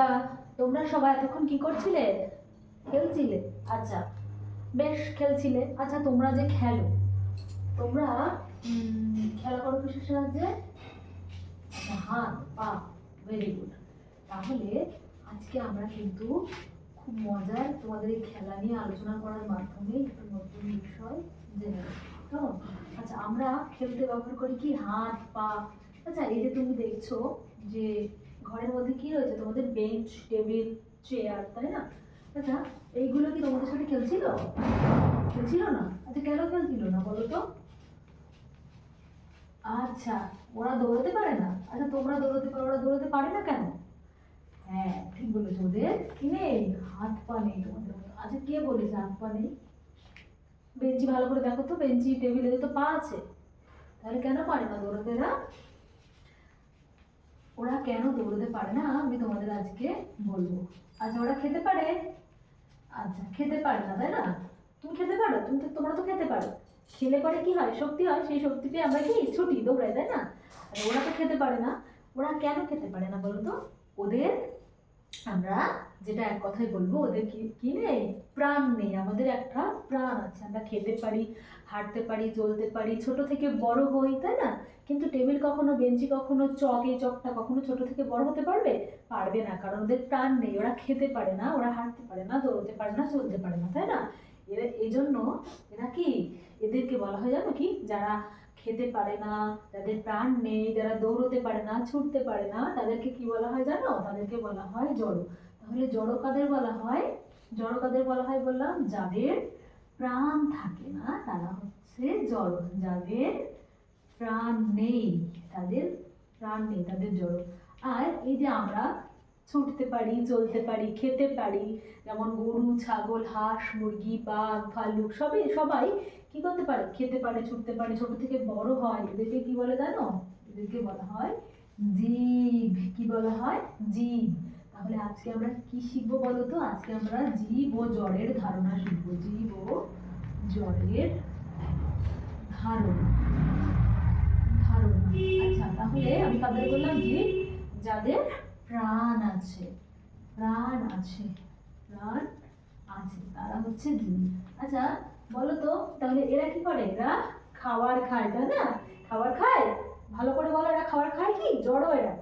তা তোমরা সবাই এতক্ষণ কি করছিলে? খেলছিলে? আচ্ছা, বেশ খেলছিলে। আচ্ছা, তোমরা যে খেলো, তোমরা খেলা করো কিসের সাহায্যে? আচ্ছা, হাত পা। Very good. তাহলে আজকে আমরা কিন্তু খুব মজার তোমাদের এই খেলা নিয়ে আলোচনা করার মাধ্যমে একটু নতুন বিষয় জেনে নেব। কেমন? আচ্ছা, আমরা খেলতে ব্যবহার করি কি হাত পা। আচ্ছা, এই যে তুমি দেখছো যে ঘরের মধ্যে কি রয়েছে, তোমাদের বেঞ্চ টেবিল চেয়ার, তাই না? আচ্ছা, এইগুলো কি তোমাদের সাথে খেলছিল? খেলছিল না? আচ্ছা, কেন খেলছিল না বলো তো? আচ্ছা, ওরা দৌড়াতে পারে না? আচ্ছা, তোমরা দৌড়াতে পারো, ওরা দৌড়াতে পারে না কেন? হ্যাঁ, ঠিক বলেছো, ওদের কি নেই? হাত পা নেই তোমাদের মতো। আচ্ছা, কে বলেছে হাত পা নেই? বেঞ্চি ভালো করে দেখো তো, বেঞ্চি টেবিলে তো পা আছে। তাহলে কেন পারে না দৌড়াতে এরা? ওরা কেন দৌড়াতে পারে না আমি তোমাদের আজকে বলবো। আচ্ছা, ওরা খেতে পারে? আচ্ছা, খেতে পারে না, তাই না? তুমি খেতে পারো? তোমরা তো খেতে পারো। খেলে পরে কি হয়? শক্তি হয়, সেই শক্তিতে আমরা কি ছুটি দৌড়াই, তাই না? আর ওরা তো খেতে পারে না। ওরা কেন খেতে পারে না বলো তো? ওদের, আমরা যেটা এক কথায় বলবো, ওদের কি কি নেই? প্রাণ নেই। আমাদের একটা প্রাণ আছে, আমরা খেতে পারি, হাঁটতে পারি, চলতে পারি, ছোট থেকে বড় হই, তাই না? কিন্তু টেবিল কখনো, বেঞ্চি কখনো, চক, এই চকটা কখনো ছোট থেকে বড় হতে পারবে? পারবে না, কারণ ওদের প্রাণ নেই। ওরা খেতে পারে না, ওরা হাঁটতে পারে না, দৌড়তে পারে না, চলতে পারে না, তাই না? এরা এই জন্য, এরা কি, এদেরকে বলা হয় জানো কি? যারা খেতে পারে না, যাদের প্রাণ নেই, যারা দৌড়তে পারে না, ছুটতে পারে না, তাদেরকে কি বলা হয় জানো? তাদেরকে বলা হয় জড়। তাহলে জড় কাদের বলা হয়? জড় কাদের বলা হয় বললাম? যাদের প্রাণ থাকে না তারা হচ্ছে জড়। যাদের প্রাণ নেই, তাদের প্রাণ নেই, তাদের জড়। আর এই যে আমরা ছুটতে পারি, চলতে পারি, খেতে পারি, যেমন গরু, ছাগল, হাঁস, মুরগি, বাঘ, ভাল্লুক, সবই সবাই কি করতে পারে? খেতে পারে, ছুটতে পারে, ছোট থেকে বড় হয়। এদেরকে কি বলে জানো? এদেরকে বলা হয় জীব। কি বলা হয়? জীব। তাহলে আজকে আমরা কি শিখবো বলো তো? আজকে আমরা জীব ও জড়ের ধারণা শিখবো। জীব ও জড়ের ধারণা। ধারণা। আচ্ছা, তাহলে আমি কাদের বললাম? জীব যাদের প্রাণ আছে। প্রাণ আছে, প্রাণ আছে, তারা হচ্ছে জীব। আচ্ছা, বলো তো তাহলে এরা কি করে? এরা খাবার খায়, তাই না? খাবার খায়? ভালো করে বলো, এরা খাবার খায় কি? জড়ো এরা।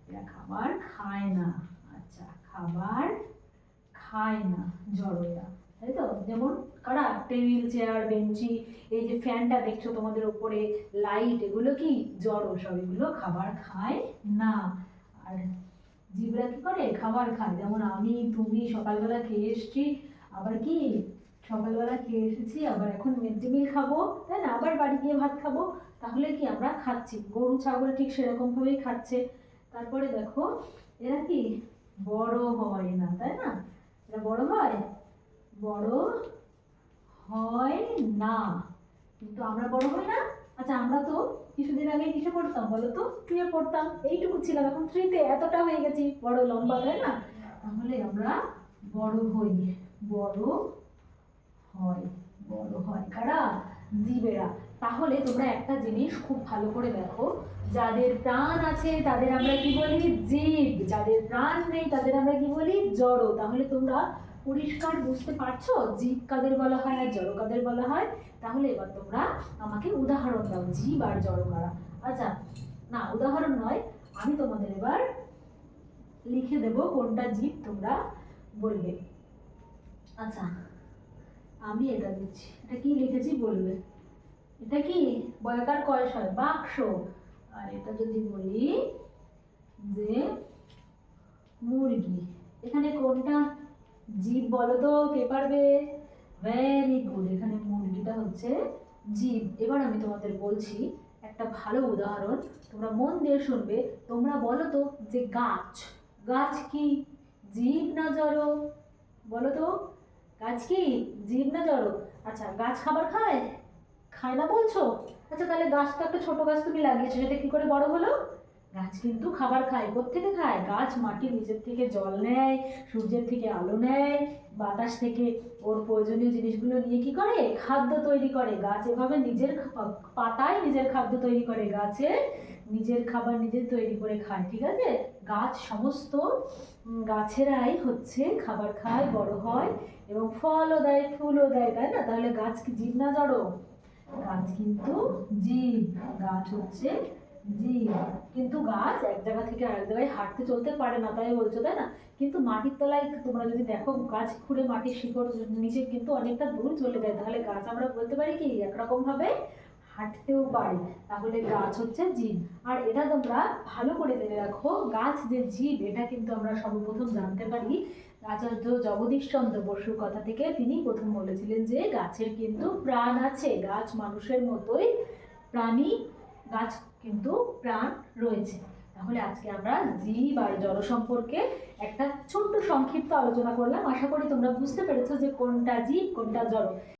এরা খাবার খায় না। আচ্ছা, খাবার খায় না, জড়ো এরা, তাই তো? যেমন কারা? টেবিল, চেয়ার, বেঞ্চি, এই যে ফ্যানটা দেখছো তোমাদের উপরে, লাইট, এগুলো কি জড়ো সব, এগুলো খাবার খায় না। আর জীবরা কি করে? খাবার খায়। যেমন আমি, তুমি সকালবেলা খেয়ে এসছি, আবার কি সকালবেলা খেয়ে এসেছি, আবার এখন মিড ডে মিল খাবো, তাই না? আবার বাড়ি গিয়ে ভাত খাবো। তাহলে কি আমরা খাচ্ছি। গরু, ছাগল ঠিক সেরকম ভাবেই খাচ্ছে। তারপরে দেখো, এরা কি বড় হয় না, তাই না? এরা বড় হয়? বড় হয় না। কিন্তু আমরা বড় হই না। আচ্ছা, আমরা তো কিছুদিন আগে কিসে পড়তাম বলো তো? টুয়ে পড়তাম, এইটুকু ছিলাম, এখন থ্রিতে এতটা হয়ে গেছি, বড় লম্বা, তাই না? তাহলে আমরা বড় হই। বড় হয়। বড় হয় কারা? জীবেরা। তাহলে তোমরা একটা জিনিস খুব ভালো করে দেখো, যাদের প্রাণ আছে তাদের আমরা কি বলি? জীব। যাদের প্রাণ নেই তাদের আমরা কি বলি? জড়। তাহলে তোমরা পরিষ্কার বুঝতে পারছো জীব কাদের বলা হয় আর জড় কাদের বলা হয়? তাহলে এবার তোমরা আমাকে উদাহরণ দাও, জীব আর জড় কারা। আচ্ছা, না উদাহরণ নয়, আমি তোমাদের এবার লিখে দেব কোনটা জীব, তোমরা বলবে। আচ্ছা, আমি এটা দিচ্ছি, এটা কি লিখেছি বলবে। এটা কি? বয়কার কয় হয়? বাক্স। আর এটা যদি বলি যে মুরগি, এখানে কোনটা জীব বলো তো? কে পারবে? ভেরি গুড, এখানে মুরগিটা হচ্ছে জীব। এবার আমি তোমাদের বলছি একটা ভালো উদাহরণ, তোমরা মন দিয়ে শুনবে। তোমরা বলো তো যে গাছ, গাছ কি জীব না জড়? বলো তো, গাছ কি জীব না জড়? আচ্ছা, গাছ খাবার খায়? খায় না বলছো? আচ্ছা, তাহলে গাছ তো একটা ছোট গাছ তুমি লাগিয়েছো, সেটা কি করে বড় হলো? গাছ কিন্তু খাবার খায়। কোত্থেকে খায়? গাছ মাটির নিচের থেকে জল নেয়, সূর্যের থেকে আলো নেয়, বাতাস থেকে ওর প্রয়োজনীয় জিনিসগুলো নিয়ে কি করে? খাদ্য তৈরি করে। গাছ এভাবে নিজের পাতায় নিজের খাদ্য তৈরি করে, গাছে নিজের খাবার নিজে তৈরি করে খায়, ঠিক আছে? গাছ সমস্ত গাছেরাই হচ্ছে খাবার খায়, বড় হয় এবং ফলও দেয়, ফুলও দেয়, তাই না? তাহলে গাছ কি জীব না জড়? গাছ কিন্তু জীব। গাছ হচ্ছে জীব। কিন্তু গাছ এক জায়গা থেকে আরেক জায়গায় হাঁটতে চলতে পারে না, তাই বলছো, তাই না? কিন্তু মাটির তলায় তোমরা যদি দেখো, গাছ খুঁড়ে মাটির শিকড় নিচে কিন্তু অনেকটা দূর চলে যায়। তাহলে গাছ আমরা বলতে পারি কি একরকম ভাবে হাঁটতেও পারে। তাহলে গাছ হচ্ছে জীব। আর এটা তোমরা ভালো করে জেনে রাখো, গাছ যে জীব এটা কিন্তু আমরা সর্বপ্রথম জানতে পারি আচার্য জগদীশ চন্দ্র বসুর কথা থেকে। তিনি প্রথম বলেছিলেন যে গাছের কিন্তু প্রাণ আছে, গাছ মানুষের মতোই প্রাণী, গাছ কিন্তু প্রাণ রয়েছে। তাহলে আজকে আমরা জীব আর জড় সম্পর্কে একটা ছোট্ট সংক্ষিপ্ত আলোচনা করলাম। আশা করি তোমরা বুঝতে পেরেছো যে কোনটা জীব কোনটা জড়।